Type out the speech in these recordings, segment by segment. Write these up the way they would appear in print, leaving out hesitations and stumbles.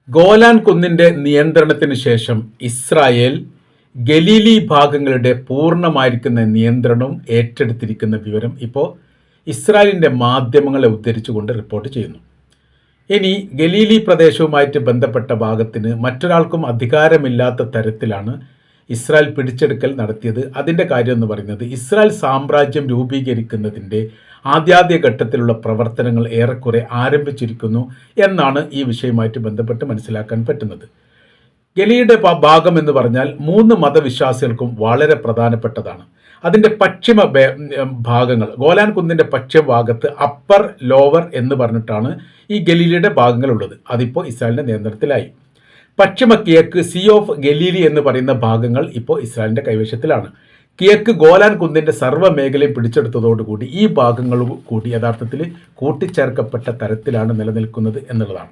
Golan കുന്നിൻ്റെ നിയന്ത്രണത്തിന് ശേഷം ഇസ്രായേൽ ഗലീലി ഭാഗങ്ങളുടെ പൂർണ്ണമായിരിക്കുന്ന നിയന്ത്രണവും ഏറ്റെടുത്തിരിക്കുന്ന വിവരം ഇപ്പോൾ ഇസ്രായേലിൻ്റെ മാധ്യമങ്ങളെ ഉദ്ധരിച്ചുകൊണ്ട് റിപ്പോർട്ട് ചെയ്യുന്നു. ഇനി ഗലീലി പ്രദേശവുമായിട്ട് ബന്ധപ്പെട്ട ഭാഗത്തിന് മറ്റൊരാൾക്കും അധികാരമില്ലാത്ത തരത്തിലാണ് ഇസ്രായേൽ പിടിച്ചെടുക്കൽ നടത്തിയത്. അതിൻ്റെ കാര്യം എന്ന് പറയുന്നത് ഇസ്രായേൽ സാമ്രാജ്യം രൂപീകരിക്കുന്നതിൻ്റെ ആദ്യാദ്യ ഘട്ടത്തിലുള്ള പ്രവർത്തനങ്ങൾ ഏറെക്കുറെ ആരംഭിച്ചിരിക്കുന്നു എന്നാണ് ഈ വിഷയവുമായിട്ട് ബന്ധപ്പെട്ട് മനസ്സിലാക്കാൻ പറ്റുന്നത്. ഗലീലിയുടെ ഭാഗം എന്ന് പറഞ്ഞാൽ 3 മതവിശ്വാസികൾക്കും വളരെ പ്രധാനപ്പെട്ടതാണ്. അതിൻ്റെ പശ്ചിമ ഭാഗങ്ങൾ, ഗോലാൻ കുന്നിൻ്റെ പശ്ചിമ ഭാഗത്ത് അപ്പർ ലോവർ എന്ന് പറഞ്ഞിട്ടാണ് ഈ ഗലീലിയുടെ ഭാഗങ്ങളുള്ളത്. അതിപ്പോൾ ഇസ്രായേലിൻ്റെ നിയന്ത്രണത്തിലായി. പശ്ചിമ കിഴക്ക് സീ ഓഫ് ഗലീലി എന്ന് പറയുന്ന ഭാഗങ്ങൾ ഇപ്പോൾ ഇസ്രായേലിൻ്റെ കൈവശത്തിലാണ്. കിഴക്ക് ഗോലാൻ കുന്നിൻ്റെ സർവ്വ മേഖലയും പിടിച്ചെടുത്തതോടുകൂടി ഈ ഭാഗങ്ങളും കൂടി യഥാർത്ഥത്തിൽ കൂട്ടിച്ചേർക്കപ്പെട്ട തരത്തിലാണ് നിലനിൽക്കുന്നത് എന്നുള്ളതാണ്.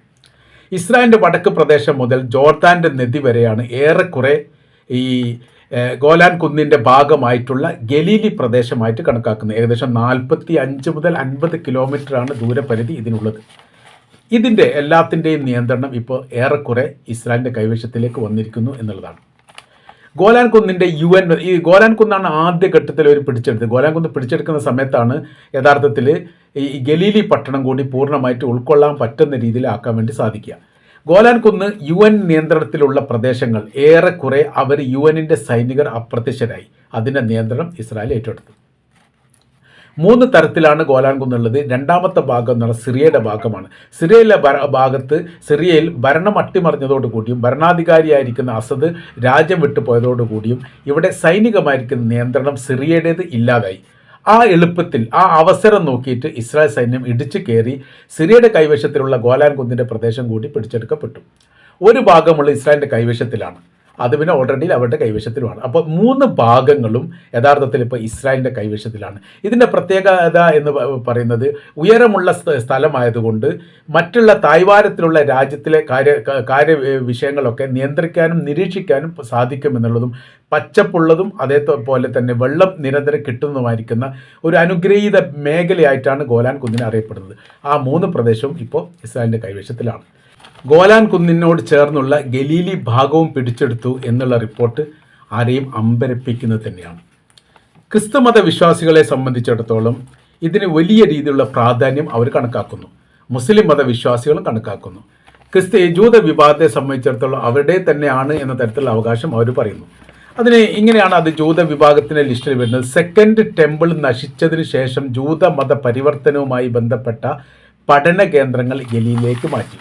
ഇസ്രായേലിൻ്റെ വടക്ക് പ്രദേശം മുതൽ ജോർദാൻ്റെ നദി വരെയാണ് ഏറെക്കുറെ ഈ ഗോലാൻ കുന്നിൻ്റെ ഭാഗമായിട്ടുള്ള ഗലീലി പ്രദേശമായിട്ട് കണക്കാക്കുന്നത്. ഏകദേശം 45 മുതൽ 50 കിലോമീറ്ററാണ് ദൂരപരിധി ഇതിനുള്ളത്. ഇതിൻ്റെ എല്ലാത്തിൻ്റെയും നിയന്ത്രണം ഇപ്പോൾ ഏറെക്കുറെ ഇസ്രായേലിൻ്റെ കൈവശത്തിലേക്ക് വന്നിരിക്കുന്നു എന്നുള്ളതാണ്. ഗോലാൻ കുന്നിൻ്റെ ഈ ഗോലാൻ കുന്നാണ് ആദ്യഘട്ടത്തിൽ അവർ പിടിച്ചെടുത്തത്. ഗോലാൻ കുന്ന് പിടിച്ചെടുക്കുന്ന സമയത്താണ് യഥാർത്ഥത്തിൽ ഈ ഗലീലി പട്ടണം കൂടി പൂർണ്ണമായിട്ട് ഉൾക്കൊള്ളാൻ പറ്റുന്ന രീതിയിലാക്കാൻ വേണ്ടി സാധിക്കുക. ഗോലാൻ കുന്ന് UN നിയന്ത്രണത്തിലുള്ള പ്രദേശങ്ങൾ ഏറെക്കുറെ അവർ UN സൈനികർ അപ്രത്യക്ഷരായി. അതിൻ്റെ നിയന്ത്രണം ഇസ്രായേൽ ഏറ്റെടുത്തു. 3 തരത്തിലാണ് ഗോലാൻ കുന്നുള്ളത്. രണ്ടാമത്തെ ഭാഗം എന്ന് പറഞ്ഞാൽ സിറിയയുടെ ഭാഗമാണ്. സിറിയയിലെ ഭാഗത്ത് സിറിയയിൽ ഭരണം അട്ടിമറിഞ്ഞതോടുകൂടിയും ഭരണാധികാരിയായിരിക്കുന്ന അസദ് രാജ്യം വിട്ടുപോയതോടുകൂടിയും ഇവിടെ സൈനികമായിരിക്കുന്ന നിയന്ത്രണം സിറിയയുടേത് ഇല്ലാതായി. ആ എളുപ്പത്തിൽ ആ അവസരം നോക്കിയിട്ട് ഇസ്രായേൽ സൈന്യം ഇടിച്ചു കയറി സിറിയയുടെ കൈവശത്തിലുള്ള ഗോലാൻ കുന്നിൻ്റെ പ്രദേശം കൂടി പിടിച്ചെടുക്കപ്പെട്ടു. ഒരു ഭാഗമുള്ള ഇസ്രായേലിൻ്റെ കൈവശത്തിലാണ്, അത് പിന്നെ ഓൾറെഡി അവരുടെ കൈവശത്തിലുമാണ്. അപ്പോൾ 3 ഭാഗങ്ങളും യഥാർത്ഥത്തിൽ ഇപ്പോൾ ഇസ്രായേലിൻ്റെ കൈവശത്തിലാണ്. ഇതിൻ്റെ പ്രത്യേകത എന്ന് പറയുന്നത് ഉയരമുള്ള സ്ഥലമായതുകൊണ്ട് മറ്റുള്ള തായ്വാരത്തിലുള്ള രാജ്യത്തിലെ കാര്യ വിഷയങ്ങളൊക്കെ നിയന്ത്രിക്കാനും നിരീക്ഷിക്കാനും സാധിക്കുമെന്നുള്ളതും പച്ചപ്പുള്ളതും അതേപോലെ തന്നെ വെള്ളം നിരന്തരം കിട്ടുന്നതുമായിരിക്കുന്ന ഒരു അനുഗ്രഹീത മേഖലയായിട്ടാണ് ഗോലാൻ കുന്നിനെ അറിയപ്പെടുന്നത്. ആ 3 പ്രദേശവും ഇപ്പോൾ ഇസ്രായേലിൻ്റെ കൈവശത്തിലാണ്. ഗോലാൻ കുന്നിനോട് ചേർന്നുള്ള ഗലീലി ഭാഗവും പിടിച്ചെടുത്തു എന്നുള്ള റിപ്പോർട്ട് ആരെയും അമ്പരപ്പിക്കുന്നത് തന്നെയാണ്. ക്രിസ്തുമത വിശ്വാസികളെ സംബന്ധിച്ചിടത്തോളം ഇതിന് വലിയ രീതിയിലുള്ള പ്രാധാന്യം അവർ കണക്കാക്കുന്നു. മുസ്ലിം മതവിശ്വാസികളും കണക്കാക്കുന്നു. ജൂത വിഭാഗത്തെ സംബന്ധിച്ചിടത്തോളം അവരുടെ തന്നെയാണ് എന്ന തരത്തിലുള്ള അവകാശം അവർ പറയുന്നു. അതിന് ഇങ്ങനെയാണ് അത് ജൂത വിഭാഗത്തിൻ്റെ ലിസ്റ്റിൽ വരുന്നത്. സെക്കൻഡ് ടെമ്പിൾ നശിച്ചതിന് ശേഷം ജൂത മത പരിവർത്തനവുമായി ബന്ധപ്പെട്ട പഠന കേന്ദ്രങ്ങൾ ഗലീലിലേക്ക് മാറ്റി.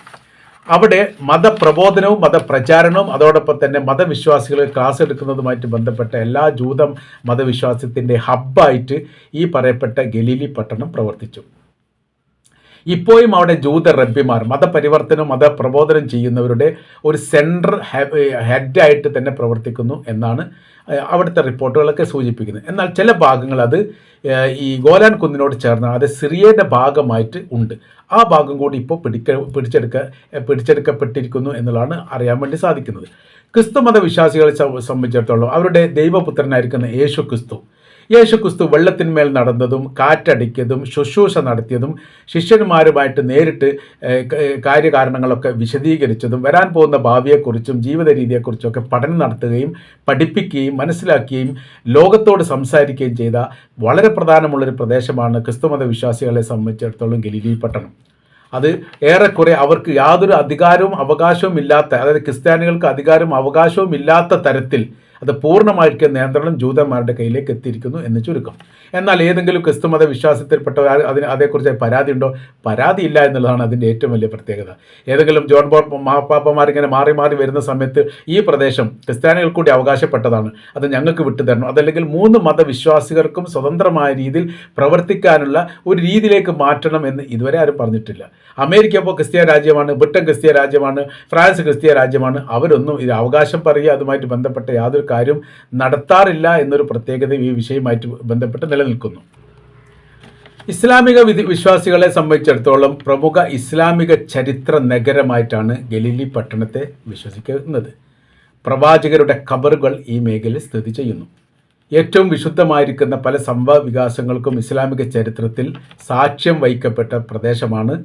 അവിടെ മതപ്രബോധനവും മതപ്രചാരണവും അതോടൊപ്പം തന്നെ മതവിശ്വാസികളെ ക്ലാസ് എടുക്കുന്നതുമായിട്ട് ബന്ധപ്പെട്ട എല്ലാ ജൂത മതവിശ്വാസത്തിൻ്റെ ഹബ്ബായിട്ട് ഈ പറയപ്പെട്ട ഗലീലി പട്ടണം പ്രവർത്തിച്ചു. ഇപ്പോഴും അവിടെ ജൂത റബ്ബിമാർ മതപരിവർത്തനം മതപ്രബോധനം ചെയ്യുന്നവരുടെ ഒരു സെൻട്രൽ ഹെഡായിട്ട് തന്നെ പ്രവർത്തിക്കുന്നു എന്നാണ് അവിടുത്തെ റിപ്പോർട്ടുകളൊക്കെ സൂചിപ്പിക്കുന്നത്. എന്നാൽ ചില ഭാഗങ്ങൾ അത് ഈ ഗോലാൻ കുന്നിനോട് ചേർന്ന് അത് സിറിയയുടെ ഭാഗമായിട്ട് ഉണ്ട്. ആ ഭാഗം കൂടി ഇപ്പോൾ പിടിച്ചെടുക്കപ്പെട്ടിരിക്കുന്നു എന്നുള്ളതാണ് അറിയാൻ വേണ്ടി സാധിക്കുന്നത്. ക്രിസ്തുമത വിശ്വാസികളെ സംബന്ധിച്ചിടത്തോളം അവരുടെ ദൈവപുത്രനായിരിക്കുന്ന യേശു ക്രിസ്തു വെള്ളത്തിന്മേൽ നടന്നതും കാറ്റടിക്കതും ശുശ്രൂഷ നടത്തിയതും ശിഷ്യന്മാരുമായിട്ട് നേരിട്ട് കാര്യകാരണങ്ങളൊക്കെ വിശദീകരിച്ചതും വരാൻ പോകുന്ന ഭാവിയെക്കുറിച്ചും ജീവിത രീതിയെക്കുറിച്ചൊക്കെ പഠനം നടത്തുകയും പഠിപ്പിക്കുകയും മനസ്സിലാക്കുകയും ലോകത്തോട് സംസാരിക്കുകയും ചെയ്ത വളരെ പ്രധാനമുള്ളൊരു പ്രദേശമാണ് ക്രിസ്തുമത വിശ്വാസികളെ സംബന്ധിച്ചിടത്തോളം ഗലീലി പട്ടണം. അത് ഏറെക്കുറെ അവർക്ക് യാതൊരു അധികാരവും അവകാശവും ഇല്ലാത്ത, അതായത് ക്രിസ്ത്യാനികൾക്ക് അധികാരവും അവകാശവും ഇല്ലാത്ത തരത്തിൽ അത് പൂർണ്ണമായിട്ട് നിയന്ത്രണം ജൂതന്മാരുടെ കയ്യിലേക്ക് എത്തിയിരിക്കുന്നു എന്ന് ചുരുക്കം. എന്നാൽ ഏതെങ്കിലും ക്രിസ്തുമത വിശ്വാസത്തിൽപ്പെട്ടവർ അതേക്കുറിച്ച് പരാതി ഉണ്ടോ? പരാതിയില്ല എന്നുള്ളതാണ് അതിൻ്റെ ഏറ്റവും വലിയ പ്രത്യേകത. ഏതെങ്കിലും ജോൺ ബോൾ മാപ്പാപ്പമാരിങ്ങനെ മാറി മാറി വരുന്ന സമയത്ത് ഈ പ്രദേശം ക്രിസ്ത്യാനികൾ കൂടി അവകാശപ്പെട്ടതാണ്, അത് ഞങ്ങൾക്ക് വിട്ടുതരണം, അതല്ലെങ്കിൽ 3 മതവിശ്വാസികൾക്കും സ്വതന്ത്രമായ രീതിയിൽ പ്രവർത്തിക്കാനുള്ള ഒരു രീതിയിലേക്ക് മാറ്റണം എന്ന് ഇതുവരെ ആരും പറഞ്ഞിട്ടില്ല. അമേരിക്ക ഇപ്പോൾ ക്രിസ്ത്യ രാജ്യമാണ്, ബ്രിട്ടൻ ക്രിസ്ത്യ രാജ്യമാണ്, ഫ്രാൻസ് ക്രിസ്ത്യ രാജ്യമാണ്. അവരൊന്നും ഇത് അവകാശം പറയുക അതുമായിട്ട് ബന്ധപ്പെട്ട യാതൊരു കാര്യം നടത്താറില്ല എന്നൊരു പ്രത്യേകത ഈ വിഷയവുമായിട്ട് ബന്ധപ്പെട്ട് നിലനിൽക്കുന്നു. ഇസ്ലാമിക വിശ്വാസികളെ സംബന്ധിച്ചിടത്തോളം പ്രമുഖ ഇസ്ലാമിക ചരിത്ര നഗരമായിട്ടാണ് ഗലീലി പട്ടണത്തെ വിശ്വസിക്കുന്നത്. പ്രവാചകരുടെ ഖബറുകൾ ഈ മേഖലയിൽ സ്ഥിതി ചെയ്യുന്നു. ഏറ്റവും വിശുദ്ധമായിരിക്കുന്ന പല സംഭവ വികാസങ്ങൾക്കും ഇസ്ലാമിക ചരിത്രത്തിൽ സാക്ഷ്യം വഹിക്കപ്പെട്ട പ്രദേശമാണ്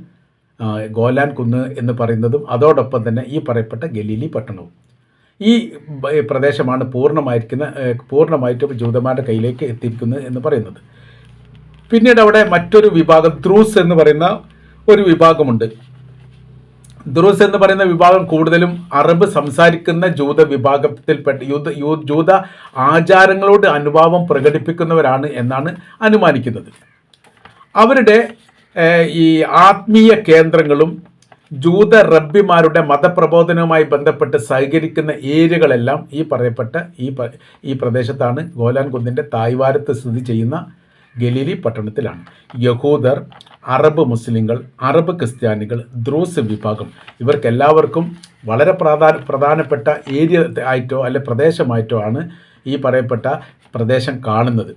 ഗോലാൻ കുന്ന് എന്ന് പറയുന്നതും അതോടൊപ്പം തന്നെ ഈ പറയപ്പെട്ട ഗലീലി പട്ടണവും. ഈ പ്രദേശമാണ് പൂർണ്ണമായിട്ടും ജൂതന്മാരുടെ കയ്യിലേക്ക് എത്തിയിരിക്കുന്നത് എന്ന് പറയുന്നത്. പിന്നീട് അവിടെ മറ്റൊരു വിഭാഗം ദ്രൂസ് എന്ന് പറയുന്ന ഒരു വിഭാഗമുണ്ട്. ദ്രൂസ് എന്ന് പറയുന്ന വിഭാഗം കൂടുതലും അറബ് സംസാരിക്കുന്ന ജൂത വിഭാഗത്തിൽപ്പെട്ട ജൂത ആചാരങ്ങളോട് അനുഭാവം പ്രകടിപ്പിക്കുന്നവരാണ് എന്നാണ് അനുമാനിക്കുന്നത്. അവരുടെ ഈ ആത്മീയ കേന്ദ്രങ്ങളും ജൂത റബ്ബിമാരുടെ മതപ്രബോധനവുമായി ബന്ധപ്പെട്ട് സഹകരിക്കുന്ന ഏരിയകളെല്ലാം ഈ പറയപ്പെട്ട ഈ പ്രദേശത്താണ്. ഗോലാൻ കുന്നിൻ്റെ തായ്വാരത്ത് സ്ഥിതി ചെയ്യുന്ന ഗലീലി പട്ടണത്തിലാണ്. യഹൂദർ, അറബ് മുസ്ലിങ്ങൾ, അറബ് ക്രിസ്ത്യാനികൾ, ദ്രൂസ് വിഭാഗം ഇവർക്കെല്ലാവർക്കും വളരെ പ്രധാനപ്പെട്ട ഏരിയ ആയിട്ടോ അല്ലെ പ്രദേശമായിട്ടോ ആണ് ഈ പറയപ്പെട്ട പ്രദേശം കാണുന്നത്.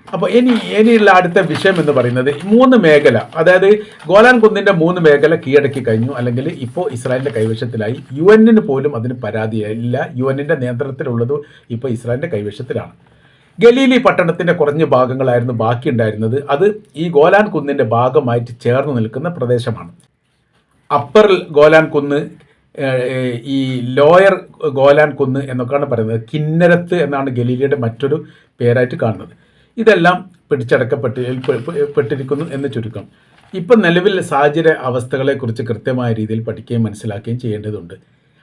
അപ്പോൾ ഇനിയുള്ള അടുത്ത വിഷയം എന്ന് പറയുന്നത് 3 മേഖല, അതായത് ഗോലാൻ കുന്നിൻ്റെ 3 മേഖല കീഴടക്കി കഴിഞ്ഞു, അല്ലെങ്കിൽ ഇപ്പോൾ ഇസ്രായേലിൻ്റെ കൈവശത്തിലായി. UN പോലും അതിന് പരാതിയില്ല. UN നിയന്ത്രണത്തിലുള്ളത് ഇപ്പോൾ ഇസ്രായേലിൻ്റെ കൈവശത്തിലാണ്. ഗലീലി പട്ടണത്തിൻ്റെ കുറഞ്ഞ ഭാഗങ്ങളായിരുന്നു ബാക്കിയുണ്ടായിരുന്നത്. അത് ഈ ഗോലാൻ കുന്നിൻ്റെ ഭാഗമായിട്ട് ചേർന്ന് നിൽക്കുന്ന പ്രദേശമാണ്. അപ്പർ ഗോലാൻ കുന്ന്, ഈ ലോയർ ഗോലാൻ കുന്ന് എന്നൊക്കെയാണ് പറയുന്നത്. കിന്നരത്ത് എന്നാണ് ഗലീലിയുടെ മറ്റൊരു പേരായിട്ട് കാണുന്നത്. ഇതെല്ലാം പിടിച്ചടക്കപ്പെട്ടിരിക്കുന്നു എന്ന് ചുരുക്കം. ഇപ്പം നിലവിൽ സാഹചര്യ അവസ്ഥകളെക്കുറിച്ച് കൃത്യമായ രീതിയിൽ പഠിക്കുകയും മനസ്സിലാക്കുകയും ചെയ്യേണ്ടതുണ്ട്.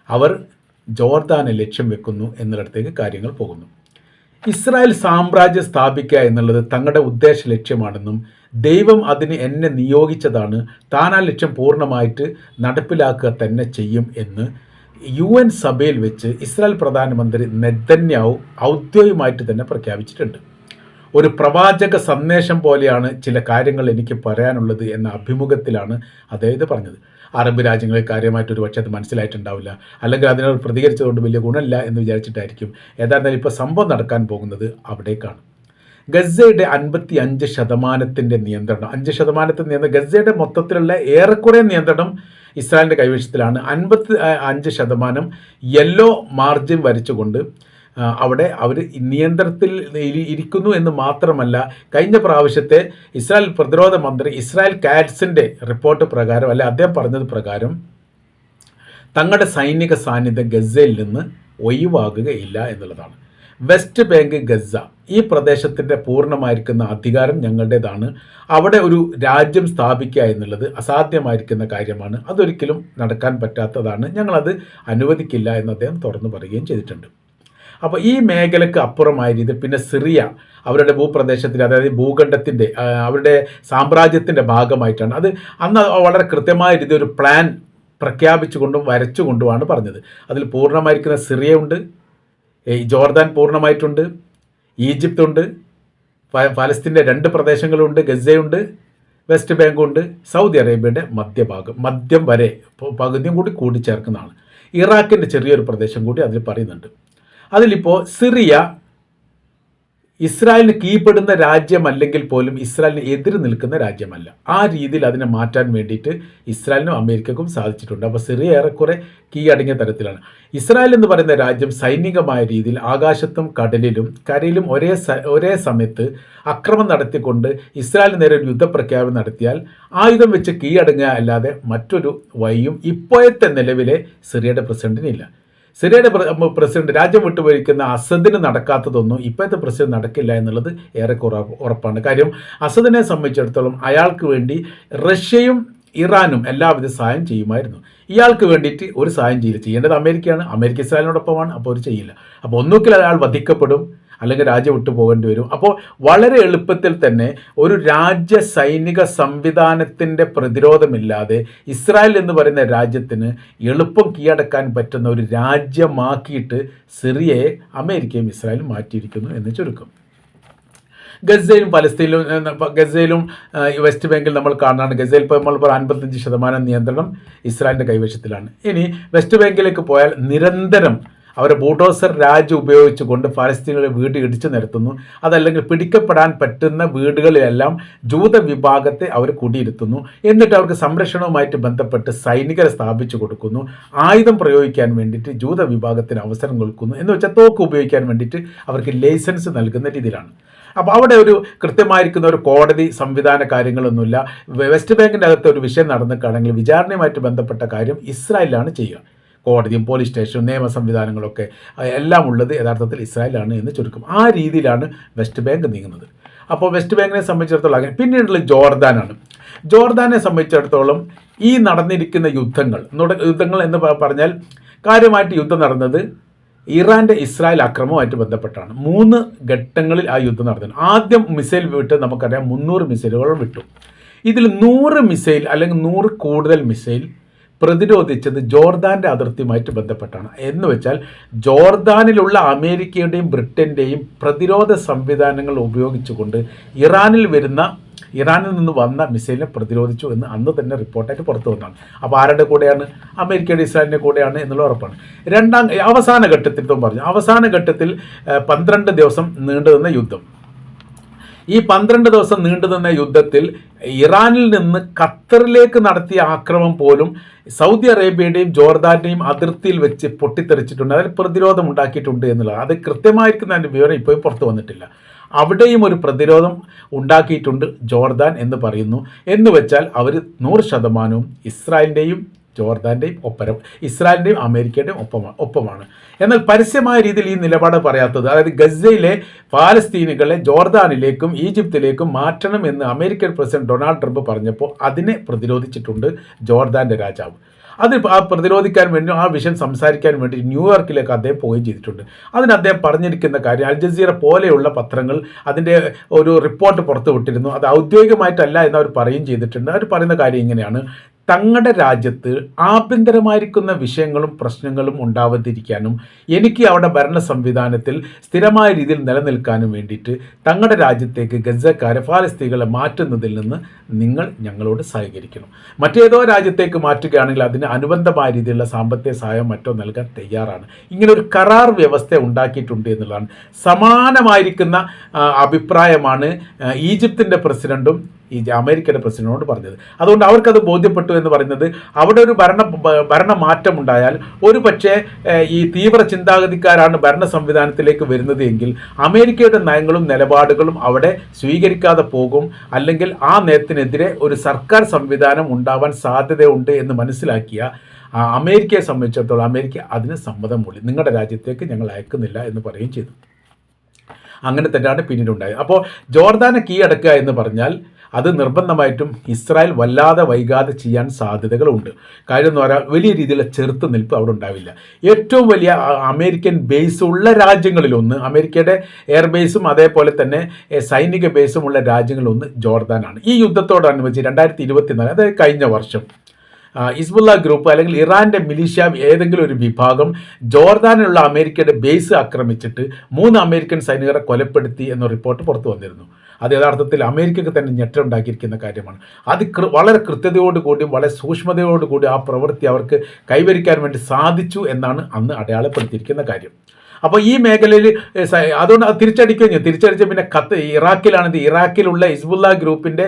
അവർ ജോർദാനെ ലക്ഷ്യം വെക്കുന്നു എന്നിടത്തേക്ക് കാര്യങ്ങൾ പോകുന്നു. ഇസ്രായേൽ സാമ്രാജ്യം സ്ഥാപിക്കുക എന്നുള്ളത് തങ്ങളുടെ ഉദ്ദേശ ലക്ഷ്യമാണെന്നും ദൈവം അതിന് എന്നെ നിയോഗിച്ചതാണ്, താൻ ആ ലക്ഷ്യം പൂർണ്ണമായിട്ട് നടപ്പിലാക്കുക തന്നെ ചെയ്യും എന്ന് UN സഭയിൽ വെച്ച് ഇസ്രായേൽ പ്രധാനമന്ത്രി നെതന്യാഹു ഔദ്യോഗികമായിട്ട് തന്നെ പ്രഖ്യാപിച്ചിട്ടുണ്ട്. ഒരു പ്രവാചക സന്ദേശം പോലെയാണ് ചില കാര്യങ്ങൾ എനിക്ക് പറയാനുള്ളത് എന്ന അഭിമുഖത്തിലാണ് അദ്ദേഹം പറഞ്ഞത്. അറബ് രാജ്യങ്ങളിൽ കാര്യമായിട്ട് ഒരു പക്ഷേ അത് മനസ്സിലായിട്ടുണ്ടാവില്ല, അല്ലെങ്കിൽ അതിനോട് പ്രതികരിച്ചതുകൊണ്ട് വലിയ ഗുണമില്ല എന്ന് വിചാരിച്ചിട്ടായിരിക്കും. ഏതായിരുന്നാലും ഇപ്പോൾ സംഭവം നടക്കാൻ പോകുന്നത് അവിടേക്കാണ്. ഗസയുടെ 55% നിയന്ത്രണം, 5% നിയന്ത്രണം, ഗസയുടെ മൊത്തത്തിലുള്ള ഏറെക്കുറെ നിയന്ത്രണം ഇസ്രായേലിൻ്റെ കൈവശത്തിലാണ്. 55% യെല്ലോ മാർജിൻ വരച്ചുകൊണ്ട് അവിടെ അവർ നിയന്ത്രണത്തിൽ ഇരിക്കുന്നു എന്ന് മാത്രമല്ല, കഴിഞ്ഞ പ്രാവശ്യത്തെ ഇസ്രായേൽ പ്രതിരോധ മന്ത്രി ഇസ്രായേൽ കാറ്റ്സിൻ്റെ റിപ്പോർട്ട് പ്രകാരം, അല്ലെ അദ്ദേഹം പറഞ്ഞത് പ്രകാരം, തങ്ങളുടെ സൈനിക സാന്നിധ്യം ഗസയിൽ നിന്ന് ഒഴിവാകുകയില്ല എന്നുള്ളതാണ്. വെസ്റ്റ് ബാങ്ക്, ഗസ ഈ പ്രദേശത്തിൻ്റെ പൂർണ്ണമായിരിക്കുന്ന അധികാരം ഞങ്ങളുടേതാണ്. അവിടെ ഒരു രാജ്യം സ്ഥാപിക്കുക എന്നുള്ളത് അസാധ്യമായിരിക്കുന്ന കാര്യമാണ്, അതൊരിക്കലും നടക്കാൻ പറ്റാത്തതാണ്, ഞങ്ങളത് അനുവദിക്കില്ല എന്ന് അദ്ദേഹം തുറന്നു പറയുകയും ചെയ്തിട്ടുണ്ട്. അപ്പോൾ ഈ മേഖലയ്ക്ക് അപ്പുറമായ രീതിയിൽ പിന്നെ സിറിയ അവരുടെ ഭൂപ്രദേശത്തിൽ, അതായത് ഭൂഖണ്ഡത്തിൻ്റെ അവരുടെ സാമ്രാജ്യത്തിൻ്റെ ഭാഗമായിട്ടാണ് അത് അന്ന് വളരെ കൃത്യമായ രീതിയിൽ ഒരു പ്ലാൻ പ്രഖ്യാപിച്ചുകൊണ്ടും വരച്ചുകൊണ്ടുമാണ് പറഞ്ഞത്. അതിൽ പൂർണ്ണമായിരിക്കുന്ന സിറിയ ഉണ്ട്, ജോർദാൻ പൂർണ്ണമായിട്ടുണ്ട്, ഈജിപ്ത് ഉണ്ട്, ഫലസ്തീൻ്റെ 2 പ്രദേശങ്ങളുണ്ട്, ഗസയുണ്ട്, വെസ്റ്റ് ബാങ്കുണ്ട്, സൗദി അറേബ്യയുടെ മധ്യം വരെ പകുതിയും കൂടി കൂടിച്ചേർക്കുന്നതാണ്. ഇറാഖിൻ്റെ ചെറിയൊരു പ്രദേശം കൂടി അതിൽ പറയുന്നുണ്ട്. അതിലിപ്പോൾ സിറിയ ഇസ്രായേലിന് കീഴ്പ്പെടുന്ന രാജ്യമല്ലെങ്കിൽ പോലും ഇസ്രായേലിന് എതിര് നിൽക്കുന്ന രാജ്യമല്ല. ആ രീതിയിൽ അതിനെ മാറ്റാൻ വേണ്ടിയിട്ട് ഇസ്രായേലിനും അമേരിക്കക്കും സാധിച്ചിട്ടുണ്ട്. അപ്പോൾ സിറിയ ഏറെക്കുറെ കീഴടങ്ങിയ തരത്തിലാണ്. ഇസ്രായേൽ എന്ന് പറയുന്ന രാജ്യം സൈനികമായ രീതിയിൽ ആകാശത്തും കടലിലും കരയിലും ഒരേ സമയത്ത് അക്രമം നടത്തിക്കൊണ്ട് ഇസ്രായേലിന് നേരെ ഒരു യുദ്ധപ്രഖ്യാപനം നടത്തിയാൽ ആയുധം വെച്ച് കീഴടങ്ങുക അല്ലാതെ മറ്റൊരു വഴിയും ഇപ്പോഴത്തെ നിലവിലെ സിറിയയുടെ പ്രസിഡന്റിനില്ല. സിറിയയുടെ പ്രസിഡന്റ്, രാജ്യം വിട്ടുപോയിരിക്കുന്ന അസദിന് നടക്കാത്തതൊന്നും ഇപ്പോഴത്തെ പ്രസിഡന്റ് നടക്കില്ല എന്നുള്ളത് ഏറെക്കുറെ ഉറപ്പാണ്. കാര്യം അസദിനെ സംബന്ധിച്ചിടത്തോളം അയാൾക്ക് വേണ്ടി റഷ്യയും ഇറാനും എല്ലാവിധ സഹായം ചെയ്യുമായിരുന്നു. ഇയാൾക്ക് വേണ്ടിയിട്ട് ഒരു സഹായം ചെയ്യേണ്ടത് അമേരിക്കയാണ്. അമേരിക്ക ഇസ്രായേലിനോടൊപ്പമാണ്, അപ്പോൾ അവർ ചെയ്യില്ല. അപ്പോൾ ഒന്നുകിൽ അയാൾ വധിക്കപ്പെടും, അല്ലെങ്കിൽ രാജ്യം വിട്ടു പോകേണ്ടി വരും. അപ്പോൾ വളരെ എളുപ്പത്തിൽ തന്നെ ഒരു രാജ്യ സൈനിക സംവിധാനത്തിൻ്റെ പ്രതിരോധമില്ലാതെ ഇസ്രായേൽ എന്ന് പറയുന്ന രാജ്യത്തിന് എളുപ്പം കീഴടക്കാൻ പറ്റുന്ന ഒരു രാജ്യമാക്കിയിട്ട് സിറിയയെ അമേരിക്കയും ഇസ്രായേലും മാറ്റിയിരിക്കുന്നു എന്ന് ചുരുക്കം. ഗസയിലും ഗസയിലും വെസ്റ്റ് ബാങ്കിൽ നമ്മൾ കാണുന്നതാണ്. ഗസയിൽ ഇപ്പോൾ നമ്മൾ 55% നിയന്ത്രണം ഇസ്രായേലിൻ്റെ കൈവശത്തിലാണ്. ഇനി വെസ്റ്റ് ബാങ്കിലേക്ക് പോയാൽ നിരന്തരം അവരെ ബൂൾഡോസർ രാജ് ഉപയോഗിച്ചുകൊണ്ട് ഫലസ്തീനിലെ വീട് ഇടിച്ചു നിരത്തുന്നു. അതല്ലെങ്കിൽ പിടിക്കപ്പെടാൻ പറ്റുന്ന വീടുകളിലെല്ലാം ജൂത വിഭാഗത്തെ അവർ കുടിയിരുത്തുന്നു. എന്നിട്ട് അവർക്ക് സംരക്ഷണവുമായിട്ട് ബന്ധപ്പെട്ട് സൈനികരെ സ്ഥാപിച്ചു കൊടുക്കുന്നു. ആയുധം പ്രയോഗിക്കാൻ വേണ്ടിയിട്ട് ജൂത വിഭാഗത്തിന് അവസരം കൊടുക്കുന്നു. എന്ന് വെച്ചാൽ തോക്ക് ഉപയോഗിക്കാൻ വേണ്ടിയിട്ട് അവർക്ക് ലൈസൻസ് നൽകുന്ന രീതിയിലാണ്. അപ്പോൾ അവിടെ ഒരു കൃത്യമായിരിക്കുന്ന ഒരു കോടതി സംവിധാന കാര്യങ്ങളൊന്നുമില്ല. വെസ്റ്റ് ബാങ്കിൻ്റെ അകത്ത് ഒരു വിഷയം നടന്നിട്ടാണെങ്കിൽ വിചാരണയുമായിട്ട് ബന്ധപ്പെട്ട കാര്യം ഇസ്രായേലിലാണ് ചെയ്യുക. കോടതിയും പോലീസ് സ്റ്റേഷനും നിയമ സംവിധാനങ്ങളൊക്കെ എല്ലാം ഉള്ളത് യഥാർത്ഥത്തിൽ ഇസ്രായേലാണ് എന്ന് ചുരുക്കം. ആ രീതിയിലാണ് വെസ്റ്റ് ബാങ്ക് നീങ്ങുന്നത്. അപ്പോൾ വെസ്റ്റ് ബാങ്കിനെ സംബന്ധിച്ചിടത്തോളം അങ്ങനെ. പിന്നീടുള്ള ജോർദാനാണ്. ജോർദാനെ സംബന്ധിച്ചിടത്തോളം ഈ നടന്നിരിക്കുന്ന യുദ്ധങ്ങൾ എന്ന് പറഞ്ഞാൽ കാര്യമായിട്ട് യുദ്ധം നടന്നത് ഇറാൻ്റെ ഇസ്രായേൽ ആക്രമണവുമായിട്ട് ബന്ധപ്പെട്ടാണ്. 3 ഘട്ടങ്ങളിൽ ആ യുദ്ധം നടന്നു. ആദ്യം മിസൈൽ വിട്ട് നമുക്കറിയാം 300 മിസൈലുകൾ വിട്ടു. ഇതിൽ 100 മിസൈൽ അല്ലെങ്കിൽ 100 കൂടുതൽ മിസൈൽ പ്രതിരോധിച്ചത് ജോർദാൻ്റെ അതിർത്തിയുമായിട്ട് ബന്ധപ്പെട്ടാണ്. എന്ന് വെച്ചാൽ ജോർദാനിലുള്ള അമേരിക്കയുടെയും ബ്രിട്ടൻ്റെയും പ്രതിരോധ സംവിധാനങ്ങൾ ഉപയോഗിച്ചുകൊണ്ട് ഇറാനിൽ നിന്ന് വന്ന മിസൈലിനെ പ്രതിരോധിച്ചു എന്ന് അന്ന് തന്നെ റിപ്പോർട്ടായിട്ട് പുറത്തു വന്നതാണ്. അപ്പോൾ ആരുടെ കൂടെയാണ്? അമേരിക്കയുടെ ഇസ്രായേലിൻ്റെ കൂടെയാണ് എന്നുള്ള ഉറപ്പാണ്. അവസാന ഘട്ടത്തിൽ പറഞ്ഞു, അവസാന ഘട്ടത്തിൽ 12 ദിവസം നീണ്ടുനിന്ന യുദ്ധം. ഈ 12 ദിവസം നീണ്ടുനിന്ന യുദ്ധത്തിൽ ഇറാനിൽ നിന്ന് ഖത്തറിലേക്ക് നടത്തിയ ആക്രമണം പോലും സൗദി അറേബ്യയുടെയും ജോർദാൻ്റെയും അതിർത്തിയിൽ വെച്ച് പൊട്ടിത്തെറിച്ചിട്ടുണ്ട്. അതിൽ പ്രതിരോധം ഉണ്ടാക്കിയിട്ടുണ്ട് എന്നുള്ളത് അത് കൃത്യമായിരിക്കുന്ന അതിൻ്റെ വിവരം ഇപ്പോഴും പുറത്തു വന്നിട്ടില്ല. അവിടെയും ഒരു പ്രതിരോധം ഉണ്ടാക്കിയിട്ടുണ്ട് ജോർദാൻ എന്ന് പറയുന്നു. എന്ന് വെച്ചാൽ അവർ 100% ഇസ്രായേലിൻ്റെയും ജോർദാൻ്റെയും ഇസ്രായേലിൻ്റെയും അമേരിക്കയുടെയും ഒപ്പമാണ്. എന്നാൽ പരസ്യമായ രീതിയിൽ ഈ നിലപാട് പറയാത്തത്, അതായത് ഗസയിലെ പാലസ്തീനികളെ ജോർദാനിലേക്കും ഈജിപ്തിലേക്കും മാറ്റണം എന്ന് അമേരിക്കൻ പ്രസിഡന്റ് ഡൊണാൾഡ് ട്രംപ് പറഞ്ഞപ്പോൾ അതിനെ പ്രതിരോധിച്ചിട്ടുണ്ട് ജോർദാൻ്റെ രാജാവ്. അത് പ്രതിരോധിക്കാൻ വേണ്ടി ആ വിഷയം സംസാരിക്കാൻ വേണ്ടി ന്യൂയോർക്കിലേക്ക് അദ്ദേഹം പോവുകയും ചെയ്തിട്ടുണ്ട്. അതിന് അദ്ദേഹം പറഞ്ഞിരിക്കുന്ന കാര്യം അൽ ജസീറ പോലെയുള്ള പത്രങ്ങൾ അതിൻ്റെ ഒരു റിപ്പോർട്ട് പുറത്തുവിട്ടിരുന്നു. അത് ഔദ്യോഗികമായിട്ടല്ല എന്ന് അവർ പറയുകയും ചെയ്തിട്ടുണ്ട്. അവർ പറയുന്ന കാര്യം ഇങ്ങനെയാണ്: തങ്ങളുടെ രാജ്യത്ത് ആഭ്യന്തരമായിരിക്കുന്ന വിഷയങ്ങളും പ്രശ്നങ്ങളും ഉണ്ടാവാതിരിക്കാനും എനിക്ക് അവിടെ ഭരണ സംവിധാനത്തിൽ സ്ഥിരമായ രീതിയിൽ നിലനിൽക്കാനും വേണ്ടിയിട്ട് തങ്ങളുടെ രാജ്യത്തേക്ക് ഗസക്കാരെ ഫലസ്തീനികളെ മാറ്റുന്നതിൽ നിന്ന് നിങ്ങൾ ഞങ്ങളോട് സഹകരിക്കണം. മറ്റേതോ രാജ്യത്തേക്ക് മാറ്റുകയാണെങ്കിൽ അതിന് അനുബന്ധമായ രീതിയിലുള്ള സാമ്പത്തിക സഹായം മറ്റോ നൽകാൻ തയ്യാറാണ്. ഇങ്ങനെ ഒരു കരാർ വ്യവസ്ഥ ഉണ്ടാക്കിയിട്ടുണ്ട് എന്നുള്ളതാണ്. സമാനമായിരിക്കുന്ന അഭിപ്രായമാണ് ഈജിപ്തിൻ്റെ പ്രസിഡന്റും ഈ അമേരിക്കയുടെ പ്രസിഡന്റിനോട് പറഞ്ഞത്. അതുകൊണ്ട് അവർക്കത് ബോധ്യപ്പെട്ടു എന്ന് പറയുന്നത് അവിടെ ഒരു ഭരണമാറ്റം ഉണ്ടായാൽ ഒരു പക്ഷേ ഈ തീവ്ര ചിന്താഗതിക്കാരാണ് ഭരണ സംവിധാനത്തിലേക്ക് വരുന്നത് എങ്കിൽ അമേരിക്കയുടെ നയങ്ങളും നിലപാടുകളും അവിടെ സ്വീകരിക്കാതെ പോകും. അല്ലെങ്കിൽ ആ നയത്തിനെതിരെ ഒരു സർക്കാർ സംവിധാനം ഉണ്ടാവാൻ സാധ്യതയുണ്ട് എന്ന് മനസ്സിലാക്കിയ അമേരിക്കയെ സംബന്ധിച്ചിടത്തോളം അമേരിക്ക അതിന് സമ്മതം മൂളി. നിങ്ങളുടെ രാജ്യത്തേക്ക് ഞങ്ങൾ അയക്കുന്നില്ല എന്ന് പറയുകയും ചെയ്തു. അങ്ങനെ തന്നെയാണ് പിന്നീടുണ്ടായത്. അപ്പോൾ ജോർദാനെ കീഴടക്കുക എന്ന് പറഞ്ഞാൽ അത് നിർബന്ധമായിട്ടും ഇസ്രായേൽ വല്ലാതെ വൈകാതെ ചെയ്യാൻ സാധ്യതകളുണ്ട്. കാര്യം എന്ന് പറഞ്ഞാൽ വലിയ രീതിയിലുള്ള ചെറുത്തുനിൽപ്പ് അവിടെ ഉണ്ടാവില്ല. ഏറ്റവും വലിയ അമേരിക്കൻ ബേസ് ഉള്ള രാജ്യങ്ങളിലൊന്ന്, അമേരിക്കയുടെ എയർബേസും അതേപോലെ തന്നെ സൈനിക ബേസും ഉള്ള രാജ്യങ്ങളിലൊന്ന് ജോർദാനാണ്. ഈ യുദ്ധത്തോടനുബന്ധിച്ച് 2024 അതായത് കഴിഞ്ഞ വർഷം ഹിസ്ബുള്ള ഗ്രൂപ്പ് അല്ലെങ്കിൽ ഇറാൻ്റെ മിലിഷ്യ ഏതെങ്കിലും ഒരു വിഭാഗം ജോർദാനിലുള്ള അമേരിക്കയുടെ ബേസ് ആക്രമിച്ചിട്ട് 3 അമേരിക്കൻ സൈനികരെ കൊലപ്പെടുത്തി എന്ന റിപ്പോർട്ട് പുറത്തു വന്നിരുന്നു. അത് യഥാർത്ഥത്തിൽ അമേരിക്കയ്ക്ക് തന്നെ ഞെട്ടുണ്ടാക്കിയിരിക്കുന്ന കാര്യമാണ്. അത് വളരെ കൃത്യതയോടുകൂടിയും വളരെ സൂക്ഷ്മതയോടുകൂടി ആ പ്രവൃത്തി അവർക്ക് കൈവരിക്കാൻ വേണ്ടി സാധിച്ചു എന്നാണ് അന്ന് അടയാളപ്പെടുത്തിയിരിക്കുന്ന കാര്യം. അപ്പോൾ ഈ മേഖലയിൽ അതുകൊണ്ട് തിരിച്ചടിച്ച പിന്നെ ഇറാഖിലാണിത്. ഇറാഖിലുള്ള ഹിസ്ബുള്ള ഗ്രൂപ്പിൻ്റെ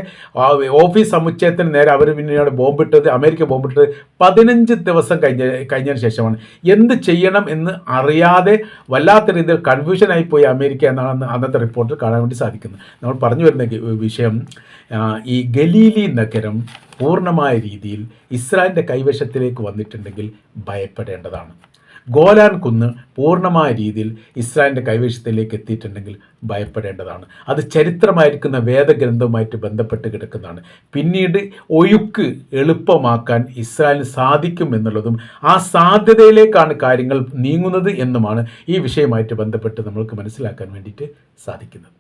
ഓഫീസ് സമുച്ചയത്തിന് നേരെ അവർ പിന്നീട് ബോംബിട്ടത്, അമേരിക്ക ബോംബിട്ടത് 15 ദിവസം കഴിഞ്ഞതിന് ശേഷമാണ്. എന്ത് ചെയ്യണം എന്ന് അറിയാതെ വല്ലാത്ത രീതിയിൽ കൺഫ്യൂഷനായി പോയി അമേരിക്ക എന്നാണ് അന്നത്തെ റിപ്പോർട്ടിൽ കാണാൻ വേണ്ടി സാധിക്കുന്നത്. നമ്മൾ പറഞ്ഞു വരുന്ന വിഷയം ഈ ഗലീലി നഗരം പൂർണ്ണമായ രീതിയിൽ ഇസ്രായേലിൻ്റെ കൈവശത്തിലേക്ക് വന്നിട്ടുണ്ടെങ്കിൽ ഭയപ്പെടേണ്ടതാണ്. ഗോലാൻ കുന്ന് പൂർണ്ണമായ രീതിയിൽ ഇസ്രായേലിൻ്റെ കൈവശത്തിലേക്ക് എത്തിയിട്ടുണ്ടെങ്കിൽ ഭയപ്പെടേണ്ടതാണ്. അത് ചരിത്രമായിരിക്കുന്ന വേദഗ്രന്ഥവുമായിട്ട് ബന്ധപ്പെട്ട് കിടക്കുന്നതാണ്. പിന്നീട് ഒഴുക്ക് എളുപ്പമാക്കാൻ ഇസ്രായേലിന് സാധിക്കും എന്നുള്ളതും ആ സാധ്യതയിലേക്കാണ് കാര്യങ്ങൾ നീങ്ങുന്നത് എന്നുമാണ് ഈ വിഷയവുമായിട്ട് ബന്ധപ്പെട്ട് നമ്മൾക്ക് മനസ്സിലാക്കാൻ വേണ്ടിയിട്ട് സാധിക്കുന്നത്.